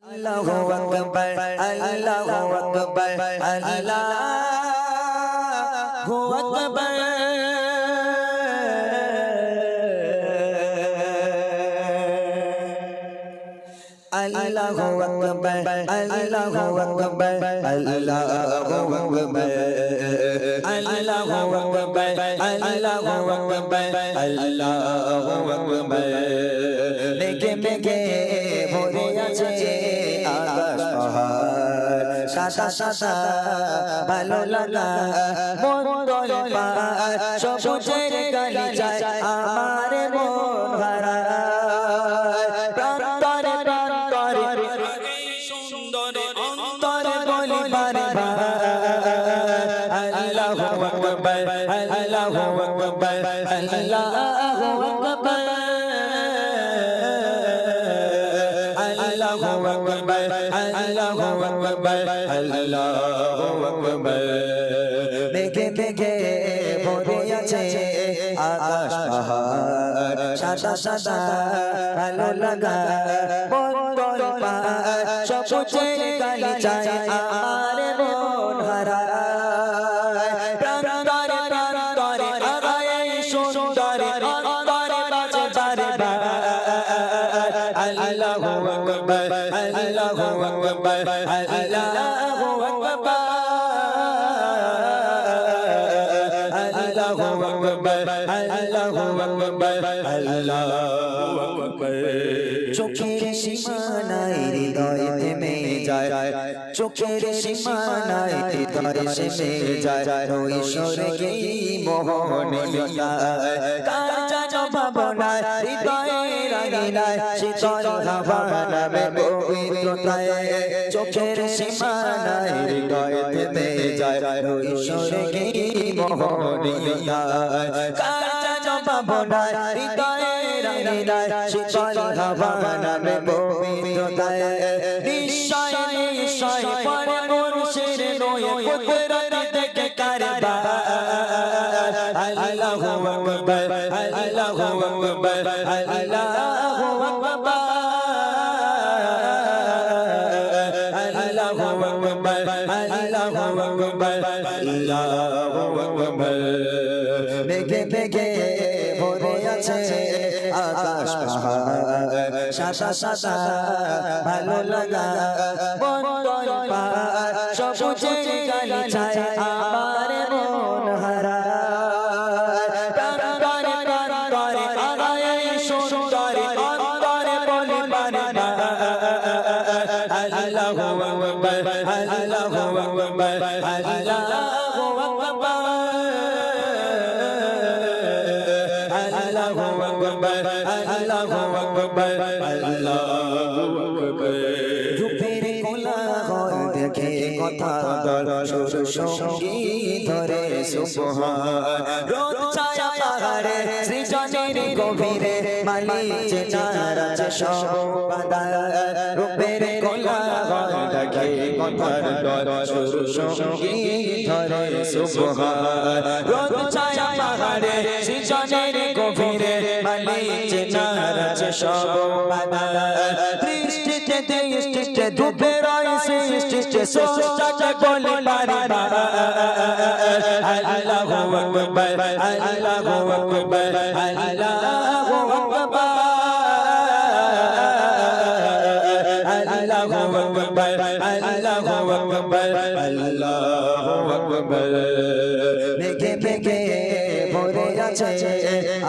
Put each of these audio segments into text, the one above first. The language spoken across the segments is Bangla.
Allahu Akbar, Allahu Akbar, Allahu Akbar. Allahu Akbar, Allahu Akbar, Allahu Akbar. Allahu Akbar, Allahu Akbar, Allahu Akbar. মেঘে মেঘে ভরে আছে আকাশ পাহাড়, সাদা সাদা ভালো লাগা মন দোলে পায়, সবুজের গালিচায় আমার মন হারায়। প্রান্তরে প্রান্তরে সুন্দর অন্তরে বলি বারে বারে আল্লাহু আকবার, আল্লাহু আকবার, আল্লাহু আকবার। Allahu Akbar, Allahu Akbar, Allahu Akbar. মেঘে মেঘে ভরে আছে আকাশ পাহাড়, সাদা সাদা ভালো লাগা মন দোলে পায়, সবুজের গালিচায় আমার মন হারায়। প্রান্তরে প্রান্তরে আগায় সুন্দর অন্তরে বাজে বারে বারে Allahu Akbar, Allahu Akbar, Allahu Akbar. Allahu Akbar, Allahu Akbar, Allahu Akbar. চোখের সীমানায় হৃদয় থেমে যায়, চোখের সীমানায় হৃদয় থেমে যায়, ঐশ্বরকে মোহনে মিলায়, কাঁচা ভাবনায় হৃদয়ের আঙিনায় শীতল হাওয়া নামে পবিত্রতায়, চোখের সীমানায় হৃদয় থেমে যায়, ঐশ্বরকে মোহনে মিলায়, কাঁচা ভাবনায় হৃদয়ের আঙিনায় শীতল হাওয়া নামে পবিত্রতায়। নিশ্চয় নিশ্চয় পরে মুর্শিদ নয়ে কুদরত দেখে কারবার Allahu Akbar, Allahu Akbar, Allahu Akbar. Allahu Akbar, Allahu Akbar, Allahu Akbar. মেঘে মেঘে ভরে আছে আকাশ পাহাড়, সাদা সাদা ভালো লাগা মন দোলে পায়, সবুজের গালিচায় আমার মন হারায়। প্রান্তরে প্রান্তরে আগায় সুন্দর অন্তরে বলি বারে বারে Allahu Akbar, Allahu Akbar, Allahu Akbar. Allahu Akbar, Allahu Akbar, Allahu Akbar. রূপের কোলাহল দেখে কথা দল সুর সঙ্গীত ধরে সুবহান, রোদ ছায়া পাহাড়ে সৃজনের গভীরে মালিক যে নারাজ সর্বদা, রূপের কোলাহল দেখে কথার দল সুর সঙ্গীত ধরে সুবহান, রোদ ছায়া পাহাড়ে সৃজনের গভীরে মালিক যে নারাজ সর্বদা। দৃষ্টিতে দৃষ্টিতে ডুবে রয়েছে সৃষ্টিতে সোচাতে বলে বারে বারে Allahu Akbar, Allahu Akbar, Allahu Akbar. Allahu Akbar, Allahu Akbar, Allahu Akbar. মেঘে মেঘে ভরে আছে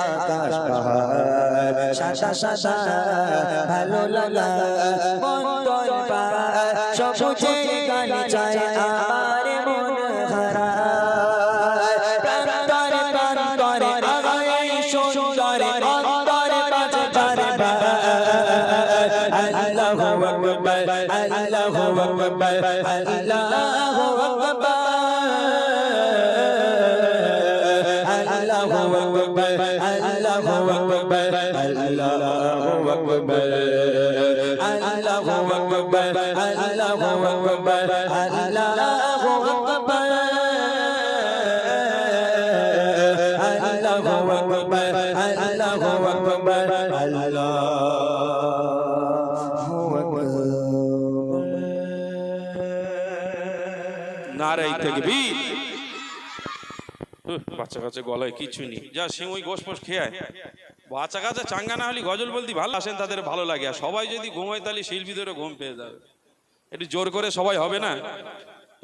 আকাশ পাহাড়, সাদা সাদা ভালো লাগা মন দোলে পায়, সবুজের গালিচায় আমার মন হারায়। প্রান্তরে প্রান্তরে আগায় সুন্দর অন্তরে বাজে বারে বারে Allahu Akbar, Allahu Akbar, Allahu Akbar. Allahu Akbar, Allahu Akbar, Allahu Akbar. Allahu Akbar, Allahu Akbar, Allahu Akbar. Allahu Akbar, Allahu Akbar, Allahu Akbar. নারায়ে তাকবীর। বাচ্চা কাছে গলায় কিছু নেই, যা সিমুই গোশ পোষ খেয়ে আয়। বাচ্চা কাছে চাঙ্গা না হলে গজল বলতে ভালো আসেন, তাদের ভালো লাগে। আর সবাই যদি ঘুমায় তাহলে শিল্পীদেরও ঘুম পেয়ে যাবে। একটু জোর করে সবাই হবে না।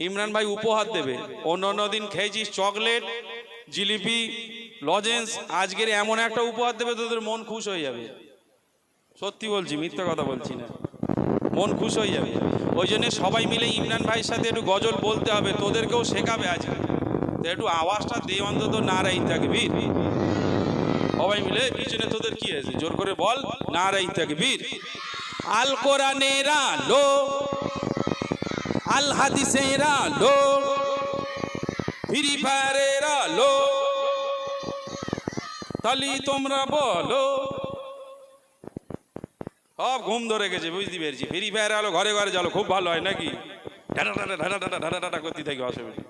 ইমরান ভাই উপহার দেবে। অন্য দিন খেয়েছিস চকলেট, জিলিপি, লজেন্স, আজকের এমন একটা উপহার দেবে তোদের মন খুশ হয়ে যাবে। সত্যি বলছি, মিথ্যা কথা বলছি না, মন খুশ হয়ে যাবে। ওই জন্য সবাই মিলে ইমরান ভাইয়ের সাথে একটু গজল বলতে হবে, তোদেরকেও শেখাবে আজকে। তো একটু আওয়াজটা দে অন্তত নারায়ে তাকবীর। সবাই মিলে পিছনে তোদের কি আছে জোর করে বল নারায়ে তাকবীর। আল কোরআনের আলো, আল হাদিসের আলো, ফ্রি ফায়ারের আলো, তালি তোমরা বলো। সব ঘুম ধরে গেছে, বুঝতে পেরেছি। ফ্রি ফায়ার আলো ঘরে ঘরে চলো, খুব ভালো হয় নাকি? ঢাটা ঢাটা ঢাটা ঢাটা ঢাটা ঢাটা করতে থাকি, অসুবিধা।